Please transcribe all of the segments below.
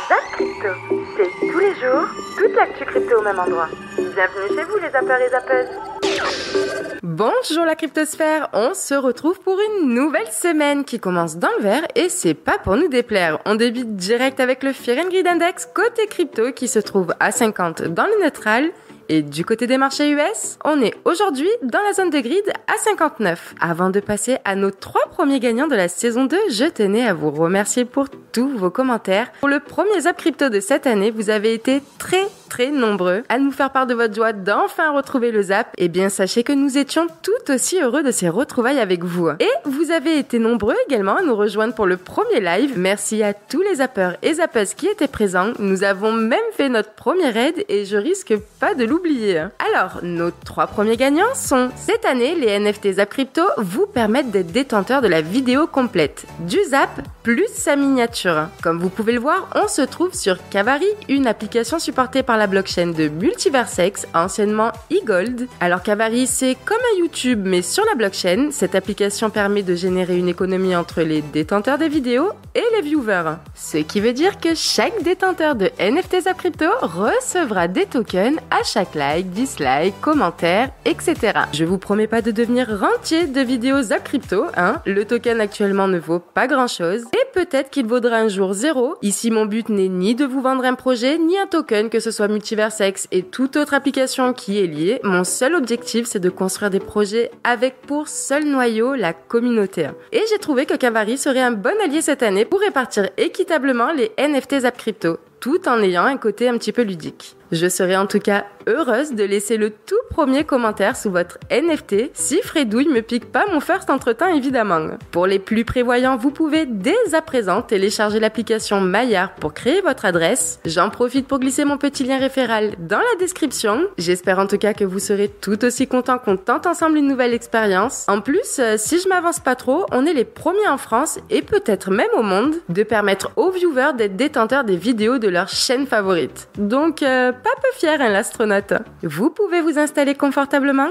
Zap Crypto, c'est tous les jours, toute l'actu crypto au même endroit. Bienvenue chez vous les zappeurs et zappeuses. Bonjour la cryptosphère, on se retrouve pour une nouvelle semaine qui commence dans le vert et c'est pas pour nous déplaire. On débute direct avec le Fear and Greed Index côté crypto qui se trouve à 50 dans le neutral. Et du côté des marchés US, on est aujourd'hui dans la zone de grid à 59. Avant de passer à nos 3 premiers gagnants de la saison 2, je tenais à vous remercier pour tous vos commentaires. Pour le premier Zap Crypto de cette année, vous avez été très nombreux à nous faire part de votre joie d'enfin retrouver le Zap. Et bien sachez que nous étions tout aussi heureux de ces retrouvailles avec vous. Et vous avez été nombreux également à nous rejoindre pour le premier live. Merci à tous les zappeurs et zappeuses qui étaient présents. Nous avons même fait notre premier raid et je risque pas de l'oublier. Alors, nos 3 premiers gagnants sont cette année, les NFT Zap Crypto vous permettent d'être détenteurs de la vidéo complète du Zap plus sa miniature. Comme vous pouvez le voir, on se trouve sur Kavari, une application supportée par la blockchain de Multiversex, anciennement eGold. Alors Kavari, c'est comme un YouTube mais sur la blockchain. Cette application permet de générer une économie entre les détenteurs des vidéos et les viewers. Ce qui veut dire que chaque détenteur de NFT Zap Crypto recevra des tokens à chaque like, dislike, commentaire, etc. Je vous promets pas de devenir rentier de vidéos Zap Crypto, hein. Le token actuellement ne vaut pas grand chose et peut-être qu'il vaudra un jour 0. Ici, mon but n'est ni de vous vendre un projet, ni un token, que ce soit Multiversex et toute autre application qui est liée. Mon seul objectif, c'est de construire des projets avec pour seul noyau la communauté. Et j'ai trouvé que Kavari serait un bon allié cette année pour répartir équitablement les NFT Zap Crypto, tout en ayant un côté un petit peu ludique. Je serai en tout cas heureuse de laisser le tout premier commentaire sous votre NFT si Fredouille me pique pas mon first entre-temps évidemment. Pour les plus prévoyants, vous pouvez dès à présent télécharger l'application Maillard pour créer votre adresse. J'en profite pour glisser mon petit lien référal dans la description. J'espère en tout cas que vous serez tout aussi contents qu'on tente ensemble une nouvelle expérience. En plus, si je m'avance pas trop, on est les premiers en France et peut-être même au monde de permettre aux viewers d'être détenteurs des vidéos de leur chaîne favorite. Donc, pas peu fier, hein, l'astronaute. Vous pouvez vous installer confortablement.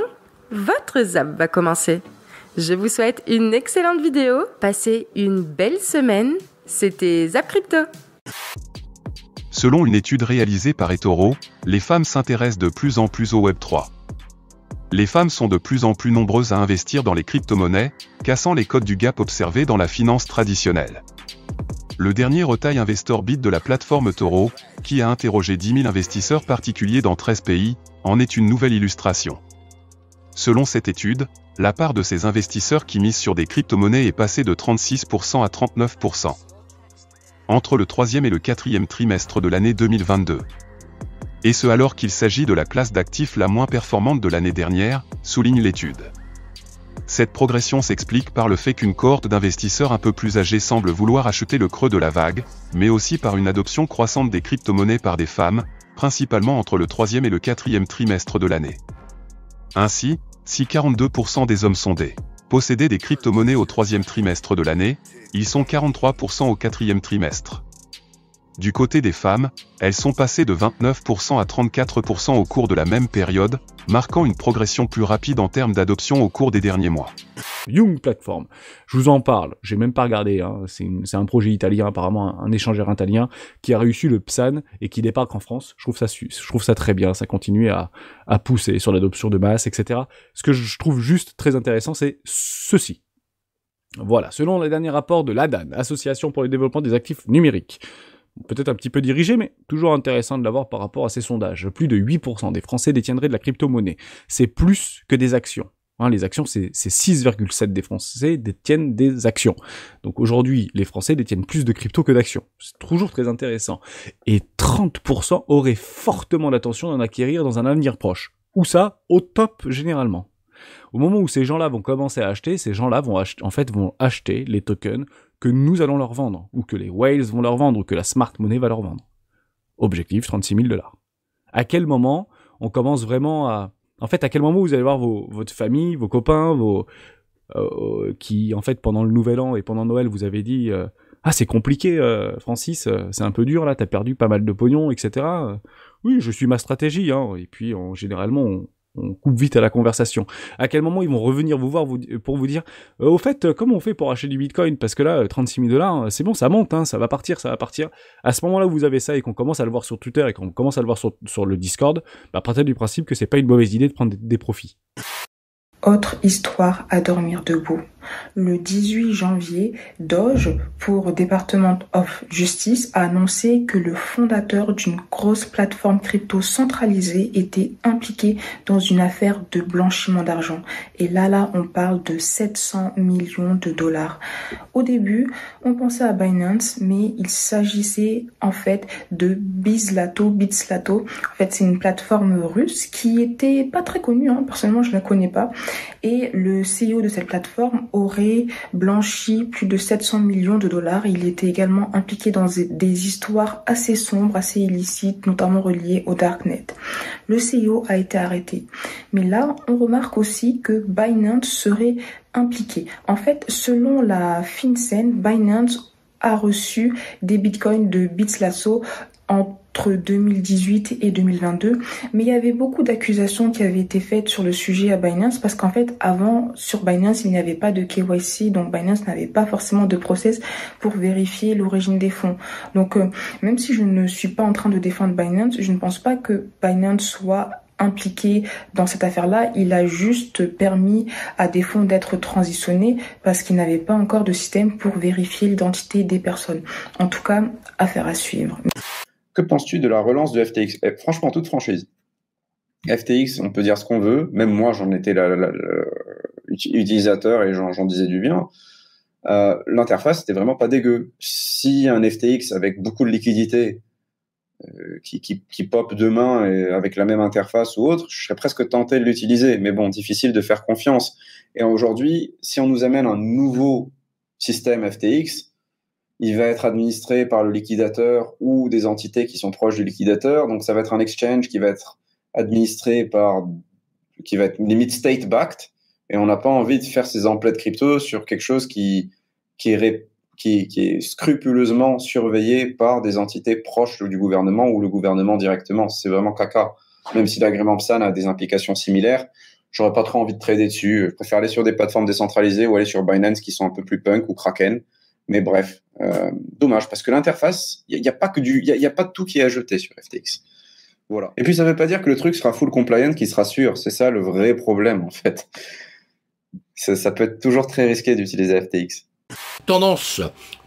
Votre zap va commencer. Je vous souhaite une excellente vidéo. Passez une belle semaine. C'était Zap Crypto. Selon une étude réalisée par eToro, les femmes s'intéressent de plus en plus au Web3. Les femmes sont de plus en plus nombreuses à investir dans les crypto-monnaies, cassant les codes du gap observés dans la finance traditionnelle. Le dernier Retail Investor Beat de la plateforme eToro, qui a interrogé 10 000 investisseurs particuliers dans 13 pays, en est une nouvelle illustration. Selon cette étude, la part de ces investisseurs qui misent sur des crypto-monnaies est passée de 36% à 39%. Entre le 3e et le 4e trimestre de l'année 2022. Et ce alors qu'il s'agit de la classe d'actifs la moins performante de l'année dernière, souligne l'étude. Cette progression s'explique par le fait qu'une cohorte d'investisseurs un peu plus âgés semble vouloir acheter le creux de la vague, mais aussi par une adoption croissante des crypto-monnaies par des femmes, principalement entre le 3e et le 4e trimestre de l'année. Ainsi, si 42% des hommes sondés possédaient des crypto-monnaies au 3e trimestre de l'année, ils sont 43% au 4e trimestre. Du côté des femmes, elles sont passées de 29% à 34% au cours de la même période, marquant une progression plus rapide en termes d'adoption au cours des derniers mois. Young Platform, je vous en parle, j'ai même pas regardé, hein. C'est un projet italien, apparemment un échangeur italien, qui a réussi le PSAN et qui débarque en France. Je trouve ça très bien, ça continue à pousser sur l'adoption de masse, etc. Ce que je trouve juste très intéressant, c'est ceci. Voilà, selon les derniers rapports de l'ADAN, Association pour le développement des actifs numériques, peut-être un petit peu dirigé, mais toujours intéressant de l'avoir par rapport à ces sondages. Plus de 8% des Français détiendraient de la crypto-monnaie. C'est plus que des actions. Hein, les actions, c'est 6,7% des Français détiennent des actions. Donc aujourd'hui, les Français détiennent plus de crypto que d'actions. C'est toujours très intéressant. Et 30% auraient fortement l'intention d'en acquérir dans un avenir proche. Ou ça, au top généralement. Au moment où ces gens-là vont commencer à acheter, ces gens-là vont acheter les tokens que nous allons leur vendre, ou que les whales vont leur vendre, ou que la smart money va leur vendre. Objectif, 36 000 $. À quel moment on commence vraiment à... En fait, à quel moment vous allez voir votre famille, vos copains, qui, en fait, pendant le Nouvel An et pendant Noël, vous avez dit ah, c'est compliqué, Francis, c'est un peu dur, là, t'as perdu pas mal de pognon, etc. Oui, je suis ma stratégie, hein. Et puis, généralement, on coupe vite à la conversation. À quel moment ils vont revenir vous voir pour vous dire au fait, comment on fait pour acheter du Bitcoin? Parce que là, 36 000 $, c'est bon, ça monte, hein, ça va partir. À ce moment-là où vous avez ça et qu'on commence à le voir sur Twitter et qu'on commence à le voir sur le Discord, partez du principe que c'est pas une mauvaise idée de prendre des profits. Autre histoire à dormir debout. Le 18 janvier, Doge, pour Department of Justice, a annoncé que le fondateur d'une grosse plateforme crypto centralisée était impliqué dans une affaire de blanchiment d'argent. Et là, on parle de 700 millions de dollars. Au début, on pensait à Binance, mais il s'agissait en fait de Bitslato. En fait, c'est une plateforme russe qui était pas très connue, hein. Personnellement, je la connais pas. Et le CEO de cette plateforme aurait blanchi plus de 700 millions de dollars. Il était également impliqué dans des histoires assez sombres, assez illicites, notamment reliées au Darknet. Le CEO a été arrêté. Mais là, on remarque aussi que Binance serait impliqué. En fait, selon la FinCEN, Binance a reçu des bitcoins de Bitslato entre 2018 et 2022, mais il y avait beaucoup d'accusations qui avaient été faites sur le sujet à Binance parce qu'en fait, avant, sur Binance, il n'y avait pas de KYC, donc Binance n'avait pas forcément de process pour vérifier l'origine des fonds. Donc, même si je ne suis pas en train de défendre Binance, je ne pense pas que Binance soit impliqué dans cette affaire-là. Il a juste permis à des fonds d'être transitionnés parce qu'il n'avait pas encore de système pour vérifier l'identité des personnes. En tout cas, affaire à suivre. Que penses-tu de la relance de FTX? Franchement, toute franchise. FTX, on peut dire ce qu'on veut. Même moi, j'en étais utilisateur et j'en disais du bien. L'interface, c'était vraiment pas dégueu. Si un FTX avec beaucoup de liquidité qui pop demain et avec la même interface ou autre, je serais presque tenté de l'utiliser. Mais bon, difficile de faire confiance. Et aujourd'hui, si on nous amène un nouveau système FTX, il va être administré par le liquidateur ou des entités qui sont proches du liquidateur. Donc, ça va être un exchange qui va être administré qui va être limite state-backed. Et on n'a pas envie de faire ces emplettes crypto sur quelque chose qui est scrupuleusement surveillé par des entités proches du gouvernement ou le gouvernement directement. C'est vraiment caca. Même si l'agrément PSAN a des implications similaires, j'aurais pas trop envie de trader dessus. Je préfère aller sur des plateformes décentralisées ou aller sur Binance qui sont un peu plus punk ou Kraken. Mais bref, dommage, parce que l'interface, il y a pas de tout qui est à jeter sur FTX. Voilà. Et puis ça veut pas dire que le truc sera full compliant, qui sera sûr. C'est ça le vrai problème, en fait. Ça peut être toujours très risqué d'utiliser FTX. Tendance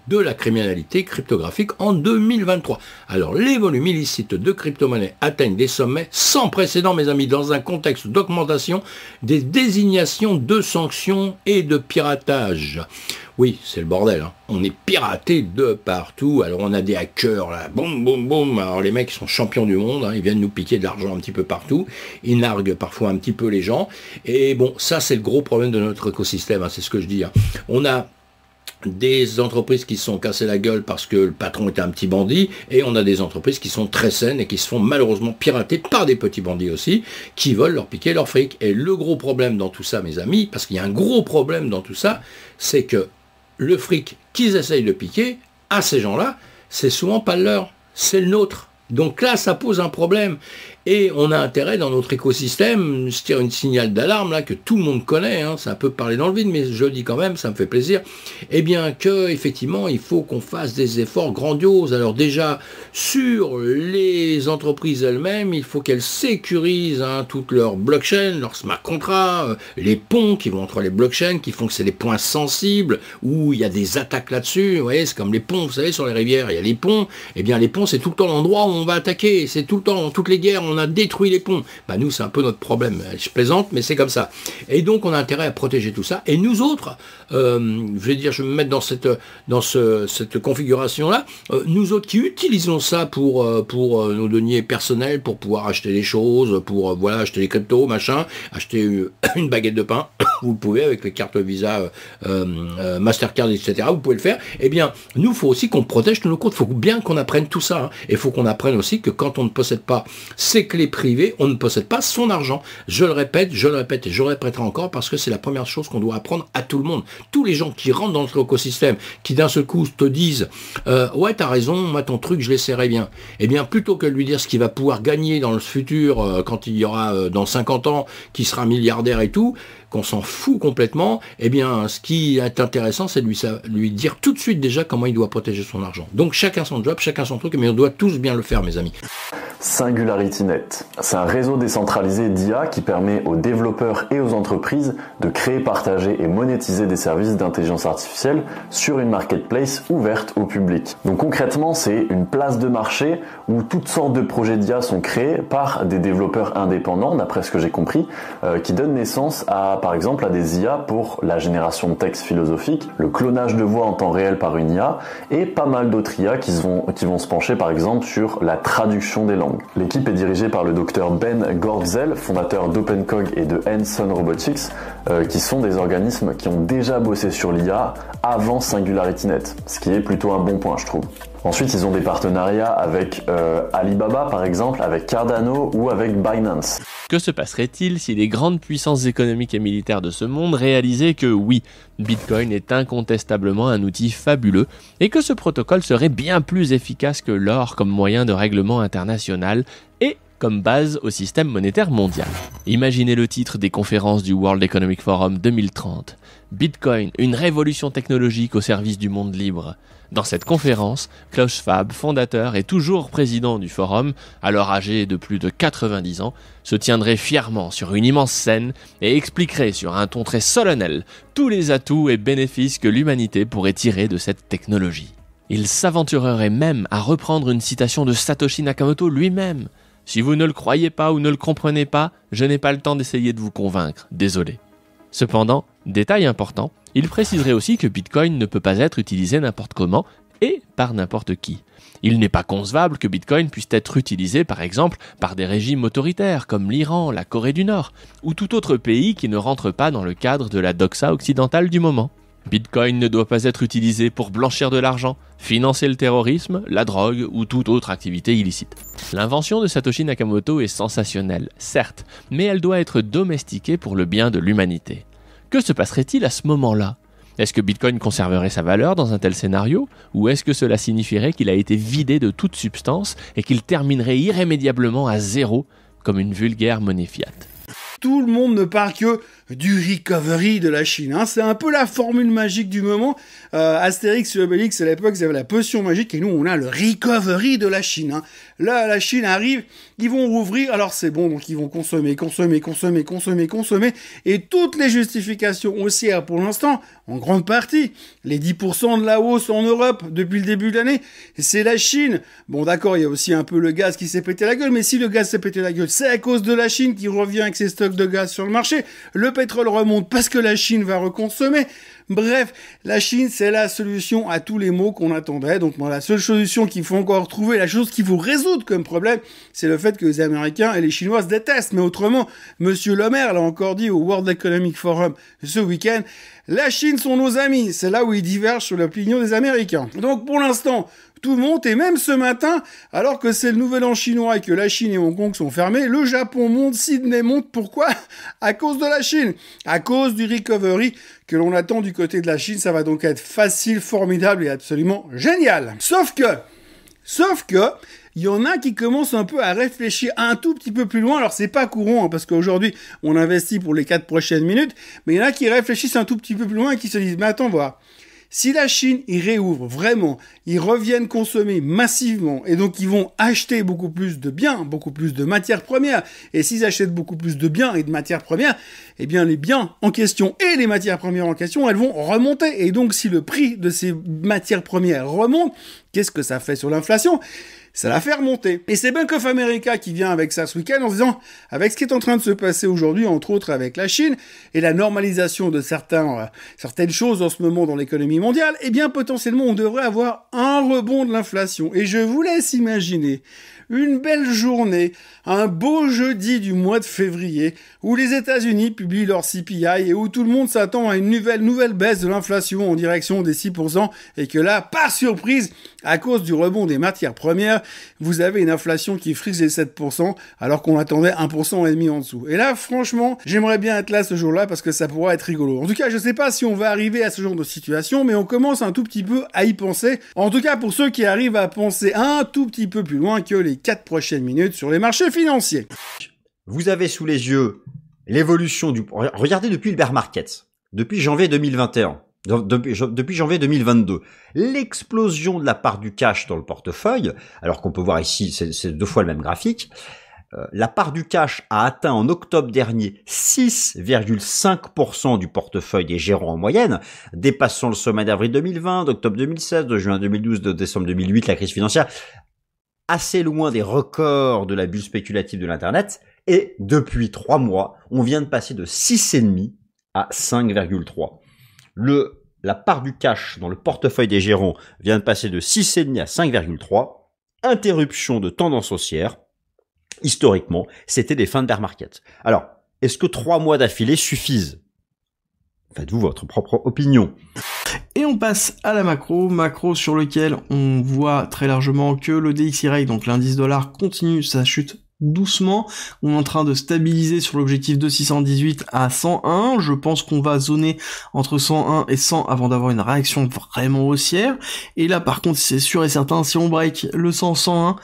de la criminalité cryptographique en 2023. Alors, les volumes illicites de crypto-monnaies atteignent des sommets sans précédent, mes amis, dans un contexte d'augmentation des désignations de sanctions et de piratage. Oui, c'est le bordel, hein. On est piraté de partout. Alors, on a des hackers, là, boum, boum, boum. Alors, les mecs, ils sont champions du monde, hein. Ils viennent nous piquer de l'argent un petit peu partout. Ils narguent parfois un petit peu les gens. Et bon, ça, c'est le gros problème de notre écosystème, hein. C'est ce que je dis, hein. On a des entreprises qui se sont cassées la gueule parce que le patron était un petit bandit, et on a des entreprises qui sont très saines et qui se font malheureusement pirater par des petits bandits aussi, qui veulent leur piquer leur fric. Et le gros problème dans tout ça, mes amis, parce qu'il y a un gros problème dans tout ça, c'est que le fric qu'ils essayent de piquer à ces gens-là, c'est souvent pas le leur, c'est le nôtre. Donc là, ça pose un problème. Et on a intérêt dans notre écosystème, je tire une signal d'alarme là que tout le monde connaît, hein, ça peut parler dans le vide, mais je le dis quand même, ça me fait plaisir, eh bien que effectivement il faut qu'on fasse des efforts grandioses. Alors déjà sur les entreprises elles-mêmes, il faut qu'elles sécurisent toutes leurs blockchains, leurs smart contracts, les ponts qui vont entre les blockchains, qui font que c'est des points sensibles où il y a des attaques là-dessus. Vous voyez, c'est comme les ponts, vous savez, sur les rivières, il y a les ponts. Eh bien les ponts, c'est tout le temps l'endroit où on va attaquer, c'est tout le temps, dans toutes les guerres, on a détruit les ponts. Bah nous, c'est un peu notre problème. Je plaisante, mais c'est comme ça. Et donc, on a intérêt à protéger tout ça. Et nous autres, je vais me mettre dans cette configuration-là, nous autres qui utilisons ça pour nos deniers personnels, pour pouvoir acheter des choses, pour acheter des cryptos, machin, acheter une baguette de pain, vous le pouvez avec les cartes Visa, Mastercard, etc., vous pouvez le faire. Eh bien, nous, il faut aussi qu'on protège tous nos comptes, il faut bien qu'on apprenne tout ça, hein. Et il faut qu'on apprenne aussi que quand on ne possède pas ses clés privées, on ne possède pas son argent. Je le répète et je le répéterai encore parce que c'est la première chose qu'on doit apprendre à tout le monde. Tous les gens qui rentrent dans notre écosystème, qui d'un seul coup te disent ouais, t'as raison, moi ton truc, je l'essaierai bien. Eh bien, plutôt que de lui dire ce qu'il va pouvoir gagner dans le futur, quand il y aura dans 50 ans, qui sera milliardaire et tout, qu'on s'en fout complètement, eh bien, ce qui est intéressant, c'est de lui dire tout de suite déjà comment il doit protéger son argent. Donc, chacun son job, chacun son truc, mais on doit tous bien le faire, mes amis. SingularityNet, c'est un réseau décentralisé d'IA qui permet aux développeurs et aux entreprises de créer, partager et monétiser des services d'intelligence artificielle sur une marketplace ouverte au public. Donc concrètement, c'est une place de marché où toutes sortes de projets d'IA sont créés par des développeurs indépendants, d'après ce que j'ai compris, qui donnent naissance à, par exemple, à des IA pour la génération de textes philosophiques, le clonage de voix en temps réel par une IA et pas mal d'autres IA qui vont se pencher par exemple sur la traduction des langues. L'équipe est dirigée par le docteur Ben Goertzel, fondateur d'OpenCog et de Hanson Robotics, qui sont des organismes qui ont déjà bossé sur l'IA avant SingularityNet, ce qui est plutôt un bon point, je trouve. Ensuite, ils ont des partenariats avec Alibaba, par exemple, avec Cardano ou avec Binance. Que se passerait-il si les grandes puissances économiques et militaires de ce monde réalisaient que oui, Bitcoin est incontestablement un outil fabuleux et que ce protocole serait bien plus efficace que l'or comme moyen de règlement international et comme base au système monétaire mondial. Imaginez le titre des conférences du World Economic Forum 2030. Bitcoin, une révolution technologique au service du monde libre. Dans cette conférence, Klaus Schwab, fondateur et toujours président du forum, alors âgé de plus de 90 ans, se tiendrait fièrement sur une immense scène et expliquerait sur un ton très solennel tous les atouts et bénéfices que l'humanité pourrait tirer de cette technologie. Il s'aventurerait même à reprendre une citation de Satoshi Nakamoto lui-même. « Si vous ne le croyez pas ou ne le comprenez pas, je n'ai pas le temps d'essayer de vous convaincre, désolé. » Cependant, détail important, il préciserait aussi que Bitcoin ne peut pas être utilisé n'importe comment et par n'importe qui. Il n'est pas concevable que Bitcoin puisse être utilisé par exemple par des régimes autoritaires comme l'Iran, la Corée du Nord ou tout autre pays qui ne rentre pas dans le cadre de la doxa occidentale du moment. Bitcoin ne doit pas être utilisé pour blanchir de l'argent, financer le terrorisme, la drogue ou toute autre activité illicite. L'invention de Satoshi Nakamoto est sensationnelle, certes, mais elle doit être domestiquée pour le bien de l'humanité. Que se passerait-il à ce moment-là ? Est-ce que Bitcoin conserverait sa valeur dans un tel scénario ? Ou est-ce que cela signifierait qu'il a été vidé de toute substance et qu'il terminerait irrémédiablement à zéro comme une vulgaire monnaie fiat ? Tout le monde ne parle que du recovery de la Chine. Hein. C'est un peu la formule magique du moment. Astérix et Obélix, à l'époque, ils avaient la potion magique et nous, on a le recovery de la Chine. Hein. Là, la Chine arrive, ils vont rouvrir, alors c'est bon, donc ils vont consommer. Et toutes les justifications haussières pour l'instant, en grande partie, les 10% de la hausse en Europe depuis le début de l'année, c'est la Chine. Bon, d'accord, il y a aussi un peu le gaz qui s'est pété la gueule, mais si le gaz s'est pété la gueule, c'est à cause de la Chine qui revient avec ses stocks de gaz sur le marché. Le pétrole remonte parce que la Chine va reconsommer. Bref, la Chine, c'est la solution à tous les maux qu'on attendait. Donc, la seule solution qu'il faut encore trouver, la chose qu'il faut résoudre comme problème, c'est le fait que les Américains et les Chinois se détestent. Mais autrement, Monsieur Le Maire l'a encore dit au World Economic Forum ce week-end, la Chine sont nos amis. C'est là où ils divergent sur l'opinion des Américains. Donc, pour l'instant, tout monte, et même ce matin, alors que c'est le nouvel an chinois et que la Chine et Hong Kong sont fermés, le Japon monte, Sydney monte. Pourquoi ? À cause de la Chine, à cause du recovery que l'on attend du côté de la Chine. Ça va donc être facile, formidable et absolument génial. Sauf que, il y en a qui commencent un peu à réfléchir un tout petit peu plus loin. Alors, c'est pas courant, hein, parce qu'aujourd'hui, on investit pour les 4 prochaines minutes, mais il y en a qui réfléchissent un tout petit peu plus loin et qui se disent, mais attends, voir. Si la Chine, ils réouvre vraiment, ils reviennent consommer massivement et donc ils vont acheter beaucoup plus de biens, beaucoup plus de matières premières. Et s'ils achètent beaucoup plus de biens et de matières premières, eh bien les biens en question et les matières premières en question, elles vont remonter. Et donc si le prix de ces matières premières remonte, qu'est-ce que ça fait sur l'inflation ? Ça la fait remonter. Et c'est Bank of America qui vient avec ça ce week-end en disant, avec ce qui est en train de se passer aujourd'hui, entre autres avec la Chine, et la normalisation de certaines choses en ce moment dans l'économie mondiale, eh bien potentiellement on devrait avoir un rebond de l'inflation. Et je vous laisse imaginer une belle journée, un beau jeudi du mois de février, où les États-Unis publient publient leur CPI et où tout le monde s'attend à une nouvelle baisse de l'inflation en direction des 6% et que là, par surprise, à cause du rebond des matières premières, vous avez une inflation qui frise les 7% alors qu'on attendait 1,5% en dessous. Et là, franchement, j'aimerais bien être là ce jour-là parce que ça pourrait être rigolo. En tout cas, je sais pas si on va arriver à ce genre de situation, mais on commence un tout petit peu à y penser. En tout cas, pour ceux qui arrivent à penser un tout petit peu plus loin que les 4 prochaines minutes sur les marchés financiers. Vous avez sous les yeux l'évolution du... Regardez depuis le bear market, depuis janvier 2021, depuis janvier 2022, l'explosion de la part du cash dans le portefeuille, alors qu'on peut voir ici, c'est 2 fois le même graphique, la part du cash a atteint en octobre dernier 6,5% du portefeuille des gérants en moyenne, dépassant le sommet d'avril 2020, d'octobre 2016, de juin 2012, de décembre 2008, la crise financière, assez loin des records de la bulle spéculative de l'Internet. Et depuis 3 mois, on vient de passer de 6,5 à 5,3. La part du cash dans le portefeuille des gérants vient de passer de 6,5 à 5,3. Interruption de tendance haussière. Historiquement, c'était des fins de bear market. Alors, est-ce que 3 mois d'affilée suffisent? Faites-vous votre propre opinion. Et on passe à la macro sur lequel on voit très largement que le DXY, donc l'indice dollar, continue sa chute doucement. On est en train de stabiliser sur l'objectif de 618 à 101. Je pense qu'on va zoner entre 101 et 100 avant d'avoir une réaction vraiment haussière. Et là, par contre, c'est sûr et certain, si on break le 100-101,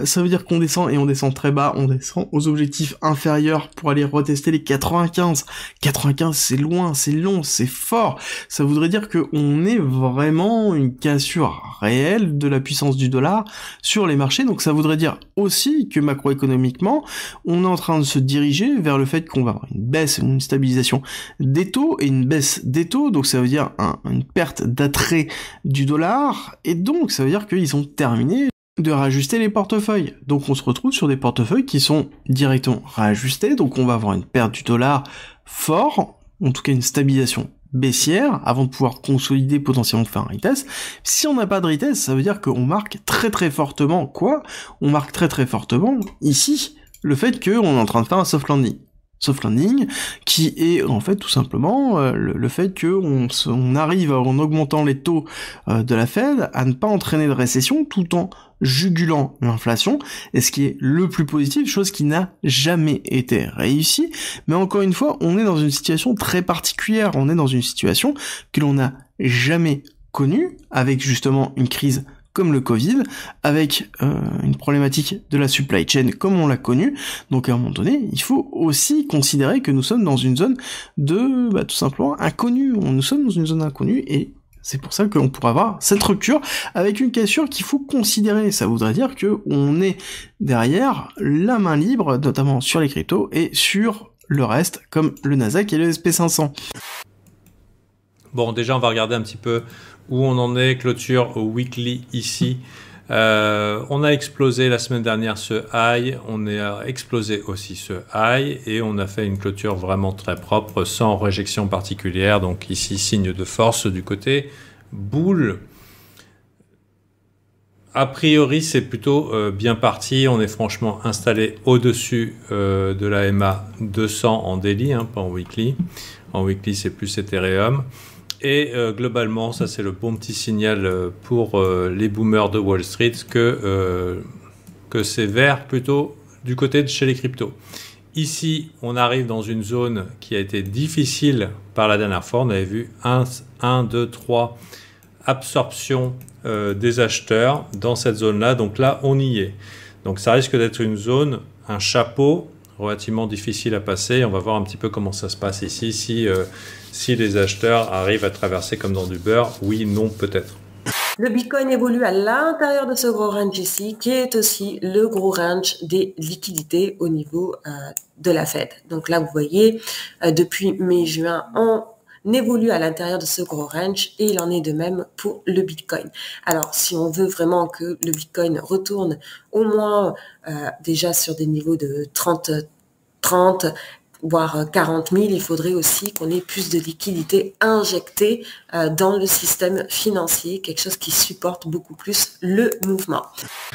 ça veut dire qu'on descend et on descend très bas, on descend aux objectifs inférieurs pour aller retester les 95. 95, c'est loin, c'est long, c'est fort. Ça voudrait dire que on est vraiment une cassure réelle de la puissance du dollar sur les marchés. Donc ça voudrait dire aussi que macroéconomiquement, on est en train de se diriger vers le fait qu'on va avoir une baisse, une stabilisation des taux et une baisse des taux. Donc ça veut dire une perte d'attrait du dollar. Et donc ça veut dire qu'ils ont terminé de réajuster les portefeuilles. Donc on se retrouve sur des portefeuilles qui sont directement réajustés, donc on va avoir une perte du dollar fort, en tout cas une stabilisation baissière, avant de pouvoir consolider potentiellement faire un retest. Si on n'a pas de retest, ça veut dire qu'on marque très très fortement quoi? On marque très très fortement, ici, le fait qu'on est en train de faire un soft landing. Soft landing, qui est en fait tout simplement le fait que on arrive en augmentant les taux de la Fed à ne pas entraîner de récession tout en jugulant l'inflation, et ce qui est le plus positif, chose qui n'a jamais été réussie. Mais encore une fois, on est dans une situation très particulière, on est dans une situation que l'on n'a jamais connue, avec justement une crise comme le Covid, avec une problématique de la supply chain comme on l'a connu. Donc à un moment donné, il faut aussi considérer que nous sommes dans une zone de, tout simplement, inconnue. Nous sommes dans une zone inconnue et c'est pour ça qu'on pourra avoir cette rupture avec une cassure qu'il faut considérer. Ça voudrait dire que on est derrière la main libre, notamment sur les cryptos et sur le reste, comme le Nasdaq et le SP500. Bon, déjà, on va regarder un petit peu où on en est. Clôture weekly ici. On a explosé la semaine dernière ce high, on a explosé aussi ce high et on a fait une clôture vraiment très propre, sans réjection particulière. Donc ici, signe de force du côté bull. A priori, c'est plutôt bien parti. On est franchement installé au-dessus de la MA 200 en daily, pas en weekly. En weekly, c'est plus Ethereum. Et globalement, ça c'est le bon petit signal pour les boomers de Wall Street que c'est vert plutôt du côté de chez les cryptos. Ici, on arrive dans une zone qui a été difficile par la dernière fois. On avait vu 1, 2, 3 absorption des acheteurs dans cette zone-là. Donc là, on y est. Donc ça risque d'être une zone, un chapeau relativement difficile à passer. On va voir un petit peu comment ça se passe ici. Si les acheteurs arrivent à traverser comme dans du beurre, oui, non, peut-être. Le Bitcoin évolue à l'intérieur de ce gros range ici, qui est aussi le gros range des liquidités au niveau de la Fed. Donc là, vous voyez, depuis mai-juin, on évolue à l'intérieur de ce gros range et il en est de même pour le Bitcoin. Alors, si on veut vraiment que le Bitcoin retourne au moins déjà sur des niveaux de 30, voire 40 000, il faudrait aussi qu'on ait plus de liquidités injectées dans le système financier, quelque chose qui supporte beaucoup plus le mouvement.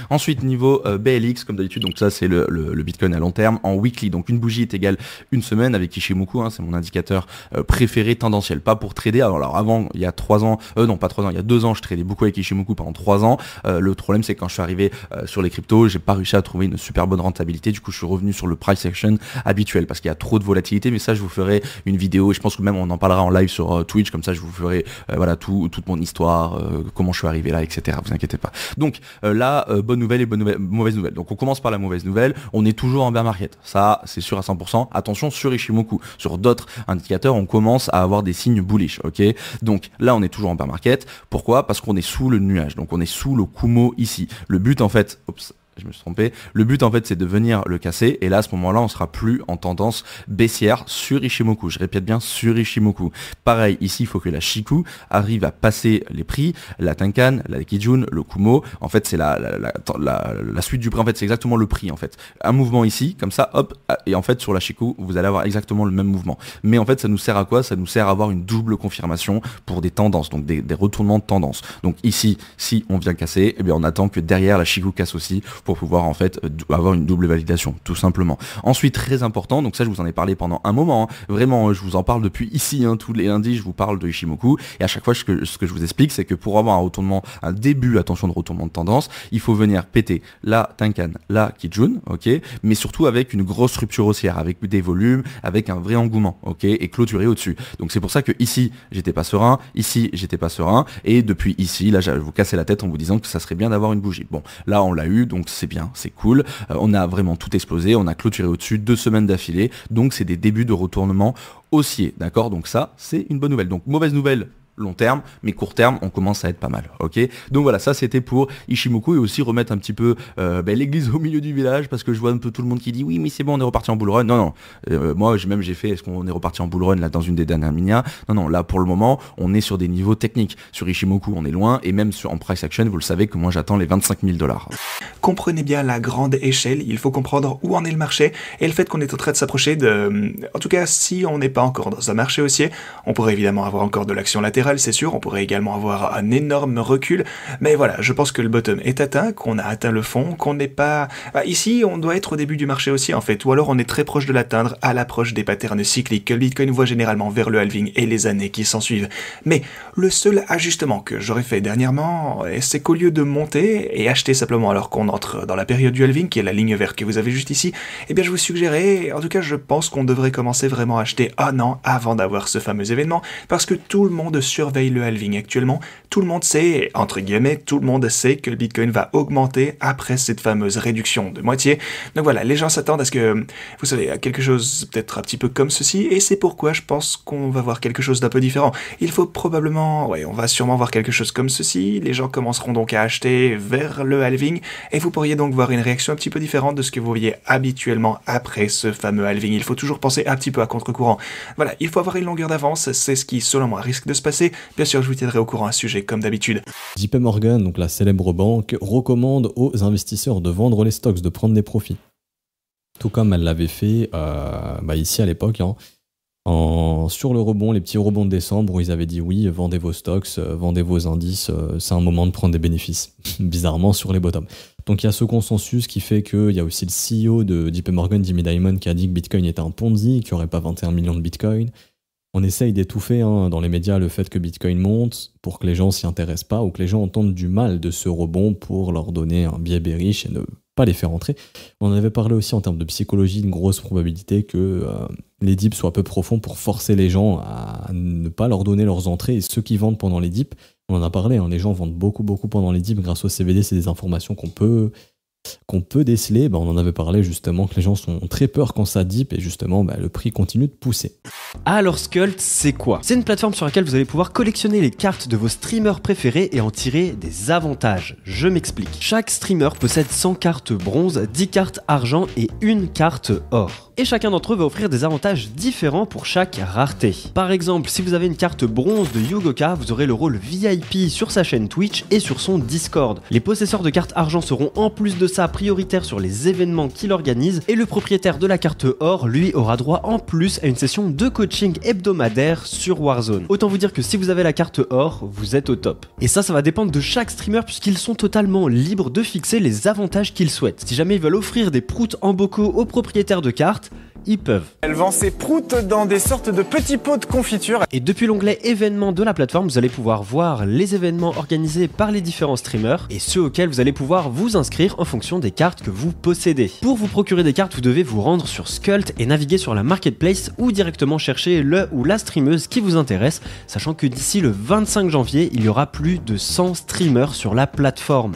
Ensuite, niveau BLX, comme d'habitude, donc ça c'est le Bitcoin à long terme en weekly. Donc une bougie est égale une semaine avec Ishimoku, c'est mon indicateur préféré tendanciel. Pas pour trader. Alors avant, il y a 3 ans, non pas 3 ans, il y a 2 ans, je tradais beaucoup avec Ishimoku pendant 3 ans. Le problème c'est que quand je suis arrivé sur les cryptos, j'ai pas réussi à trouver une super bonne rentabilité. Du coup, je suis revenu sur le price action habituel parce qu'il y a trop de volatilité. Mais ça, je vous ferai une vidéo. Et je pense que même on en parlera en live sur Twitch. Comme ça, je vous ferai voilà toute mon histoire, comment je suis arrivé là, etc. Vous inquiétez pas. Donc là, bonne nouvelle et mauvaise nouvelle. Donc on commence par la mauvaise nouvelle. On est toujours en bear market. Ça, c'est sûr à 100%. Attention sur Ishimoku. Sur d'autres indicateurs, on commence à avoir des signes bullish. Ok. Donc là, on est toujours en bear market. Pourquoi? Parce qu'on est sous le nuage. Donc on est sous le Kumo ici. Le but en fait, je me suis trompé. Le but en fait c'est de venir le casser et là à ce moment-là on sera plus en tendance baissière sur Ishimoku. Je répète bien sur Ishimoku. Pareil ici il faut que la Chikou arrive à passer les prix, la Tenkan, la Kijun, le Kumo. En fait c'est la suite du prix. En fait c'est exactement le prix en fait. Un mouvement ici comme ça hop et en fait sur la Chikou vous allez avoir exactement le même mouvement. Mais en fait ça nous sert à quoi? Ça nous sert à avoir une double confirmation pour des tendances donc des retournements de tendance. Donc ici si on vient casser eh bien on attend que derrière la Chikou casse aussi pour pouvoir en fait avoir une double validation tout simplement. Ensuite très important, donc ça je vous en ai parlé pendant un moment, vraiment je vous en parle depuis ici, tous les lundis je vous parle de Ishimoku et à chaque fois ce que je vous explique c'est que pour avoir un retournement, un début attention de retournement de tendance, il faut venir péter la Tenkan, la Kijun, ok, mais surtout avec une grosse rupture haussière, avec des volumes, avec un vrai engouement, ok, et clôturer au-dessus. Donc c'est pour ça que ici j'étais pas serein, ici j'étais pas serein et depuis ici là je vous cassais la tête en vous disant que ça serait bien d'avoir une bougie. Bon là on l'a eu donc c'est bien, c'est cool, on a vraiment tout explosé, on a clôturé au-dessus 2 semaines d'affilée, donc c'est des débuts de retournement haussier, d'accord, donc ça c'est une bonne nouvelle. Donc mauvaise nouvelle long terme, mais court terme, on commence à être pas mal, ok. Donc voilà, ça c'était pour Ishimoku et aussi remettre un petit peu l'église au milieu du village parce que je vois un peu tout le monde qui dit oui mais c'est bon on est reparti en bull run. Non, moi j'ai fait est-ce qu'on est reparti en bull run là dans une des dernières minias. Non, là pour le moment on est sur des niveaux techniques. Sur Ishimoku on est loin et même en price action vous le savez que moi j'attends les $25,000. Comprenez bien la grande échelle, il faut comprendre où en est le marché et le fait qu'on est en train de s'approcher de... En tout cas si on n'est pas encore dans un marché haussier, on pourrait évidemment avoir encore de l'action latérale, c'est sûr, on pourrait également avoir un énorme recul, mais voilà, je pense que le bottom est atteint, qu'on a atteint le fond, qu'on n'est pas... ici, on doit être au début du marché aussi, en fait, ou alors on est très proche de l'atteindre à l'approche des patterns cycliques que le Bitcoin voit généralement vers le halving et les années qui s'en suivent. Mais le seul ajustement que j'aurais fait dernièrement, c'est qu'au lieu de monter et acheter simplement alors qu'on entre dans la période du halving, qui est la ligne verte que vous avez juste ici, eh bien je vous suggérais, en tout cas je pense qu'on devrait commencer vraiment à acheter un an avant d'avoir ce fameux événement, parce que tout le monde surveille le halving actuellement, tout le monde sait, entre guillemets, tout le monde sait que le Bitcoin va augmenter après cette fameuse réduction de moitié. Donc voilà, les gens s'attendent à ce que, vous savez, à quelque chose peut-être un petit peu comme ceci, et c'est pourquoi je pense qu'on va voir quelque chose d'un peu différent. Il faut probablement, on va sûrement voir quelque chose comme ceci, les gens commenceront donc à acheter vers le halving, et vous pourriez donc voir une réaction un petit peu différente de ce que vous voyez habituellement après ce fameux halving. Il faut toujours penser un petit peu à contre-courant. Voilà, il faut avoir une longueur d'avance, c'est ce qui selon moi risque de se passer. Bien sûr, je vous tiendrai au courant à ce sujet comme d'habitude. JP Morgan, donc la célèbre banque, recommande aux investisseurs de vendre les stocks, de prendre des profits. Tout comme elle l'avait fait ici à l'époque, sur le rebond, les petits rebonds de décembre où ils avaient dit oui, vendez vos stocks, vendez vos indices, c'est un moment de prendre des bénéfices, bizarrement sur les bottoms. Donc il y a ce consensus qui fait qu'il y a aussi le CEO de JP Morgan, Jimmy Dimon, qui a dit que Bitcoin était un Ponzi, qu'il n'y aurait pas 21 millions de Bitcoin. On essaye d'étouffer dans les médias le fait que Bitcoin monte pour que les gens s'y intéressent pas ou que les gens entendent du mal de ce rebond pour leur donner un biais bearish et ne pas les faire entrer. On en avait parlé aussi en termes de psychologie, une grosse probabilité que les dips soient peu profonds pour forcer les gens à ne pas leur donner leurs entrées et ceux qui vendent pendant les dips, on en a parlé, les gens vendent beaucoup pendant les dips grâce au CBD, c'est des informations qu'on peut déceler, on en avait parlé justement que les gens sont très peur quand ça dip et justement le prix continue de pousser. Alors Scult, c'est quoi? C'est une plateforme sur laquelle vous allez pouvoir collectionner les cartes de vos streamers préférés et en tirer des avantages. Je m'explique. Chaque streamer possède 100 cartes bronze, 10 cartes argent et une carte or. et chacun d'entre eux va offrir des avantages différents pour chaque rareté. Par exemple, si vous avez une carte bronze de Yugoka, vous aurez le rôle VIP sur sa chaîne Twitch et sur son Discord. Les possesseurs de cartes argent seront en plus de ça prioritaires sur les événements qu'il organise, et le propriétaire de la carte or, lui, aura droit en plus à une session de coaching hebdomadaire sur Warzone. Autant vous dire que si vous avez la carte or, vous êtes au top. Et ça va dépendre de chaque streamer puisqu'ils sont totalement libres de fixer les avantages qu'ils souhaitent. Si jamais ils veulent offrir des proutes en bocaux aux propriétaires de cartes, ils peuvent. Elle vend ses proutes dans des sortes de petits pots de confiture. Et depuis l'onglet événements de la plateforme, vous allez pouvoir voir les événements organisés par les différents streamers et ceux auxquels vous allez pouvoir vous inscrire en fonction des cartes que vous possédez. Pour vous procurer des cartes, vous devez vous rendre sur Skult et naviguer sur la marketplace ou directement chercher le ou la streameuse qui vous intéresse, sachant que d'ici le 25 janvier, il y aura plus de 100 streamers sur la plateforme.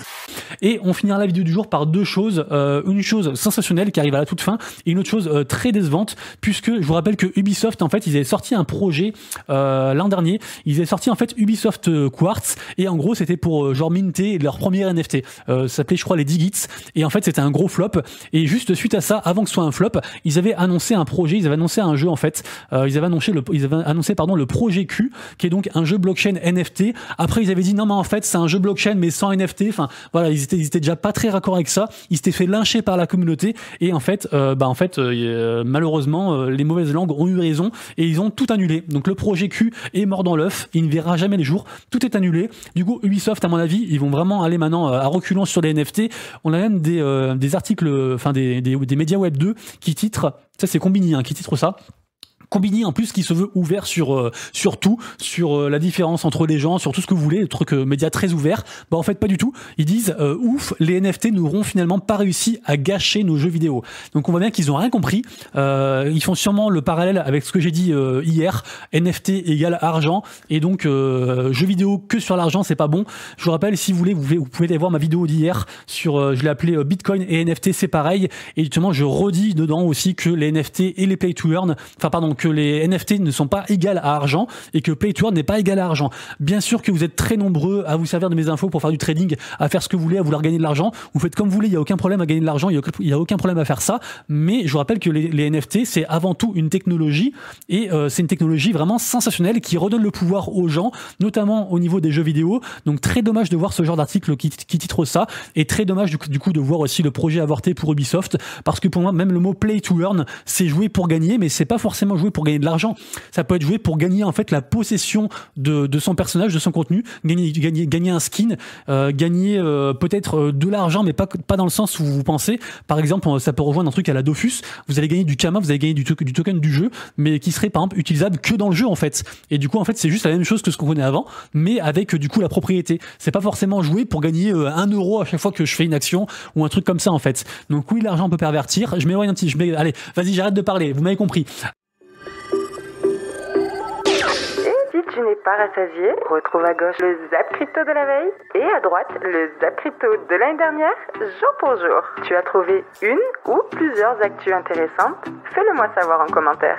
Et on finira la vidéo du jour par deux choses. Une chose sensationnelle qui arrive à la toute fin et une autre chose très décevante, puisque je vous rappelle que Ubisoft, en fait, ils avaient sorti un projet l'an dernier. Ils avaient sorti en fait Ubisoft Quartz, et en gros c'était pour genre minter leur premier NFT. Ça s'appelait, je crois, les Digits, et en fait c'était un gros flop. Et juste suite à ça, avant que ce soit un flop, ils avaient annoncé un projet, ils avaient annoncé un jeu en fait. Ils avaient annoncé le projet Q, qui est donc un jeu blockchain NFT. Après ils avaient dit non mais en fait c'est un jeu blockchain mais sans NFT. Enfin voilà, ils étaient déjà pas très raccord avec ça. Ils s'étaient fait lyncher par la communauté, et en fait malheureusement les mauvaises langues ont eu raison et ils ont tout annulé. Donc le projet Q est mort dans l'œuf, il ne verra jamais les jours, tout est annulé. Du coup Ubisoft, à mon avis, ils vont vraiment aller maintenant à reculons sur les NFT. On a même des articles, enfin des médias web 2 qui titrent, ça c'est Combini qui titre ça. Combini en plus qui se veut ouvert sur tout, sur la différence entre les gens, sur tout ce que vous voulez, truc média très ouvert. Bah en fait pas du tout. Ils disent ouf, les NFT n'auront finalement pas réussi à gâcher nos jeux vidéo. Donc on voit bien qu'ils ont rien compris. Ils font sûrement le parallèle avec ce que j'ai dit hier. NFT égale argent, et donc jeux vidéo que sur l'argent c'est pas bon. Je vous rappelle, si vous voulez, vous pouvez aller voir ma vidéo d'hier sur, je l'ai appelé Bitcoin et NFT c'est pareil. Et justement je redis dedans aussi que les NFT et les play to earn, enfin pardon, que les NFT ne sont pas égales à argent et que Play to Earn n'est pas égal à argent. Bien sûr que vous êtes très nombreux à vous servir de mes infos pour faire du trading, à faire ce que vous voulez, à vouloir gagner de l'argent. Vous faites comme vous voulez, il n'y a aucun problème à gagner de l'argent, il n'y a aucun problème à faire ça. Mais je vous rappelle que les NFT, c'est avant tout une technologie, et c'est une technologie vraiment sensationnelle qui redonne le pouvoir aux gens, notamment au niveau des jeux vidéo. Donc très dommage de voir ce genre d'article qui titre ça, et très dommage du coup de voir aussi le projet avorté pour Ubisoft, parce que pour moi, même le mot Play to Earn, c'est jouer pour gagner, mais c'est pas forcément jouer pour gagner de l'argent. Ça peut être joué pour gagner en fait la possession de son personnage, de son contenu, gagner un skin, gagner peut-être de l'argent, mais pas dans le sens où vous pensez. Par exemple, ça peut rejoindre un truc à la Dofus. Vous allez gagner du Kama, vous allez gagner du token du jeu, mais qui serait par exemple utilisable que dans le jeu en fait. Et du coup en fait c'est juste la même chose que ce qu'on connaît avant, mais avec du coup la propriété. C'est pas forcément jouer pour gagner 1 euro à chaque fois que je fais une action ou un truc comme ça en fait. Donc oui, l'argent peut pervertir. Je m'éloigne un petit, allez, vas-y, j'arrête de parler, vous m'avez compris. Si tu n'es pas rassasié, retrouve à gauche le Zap Crypto de la veille et à droite le Zap Crypto de l'année dernière, jour pour jour. Tu as trouvé une ou plusieurs actus intéressantes? Fais-le moi savoir en commentaire.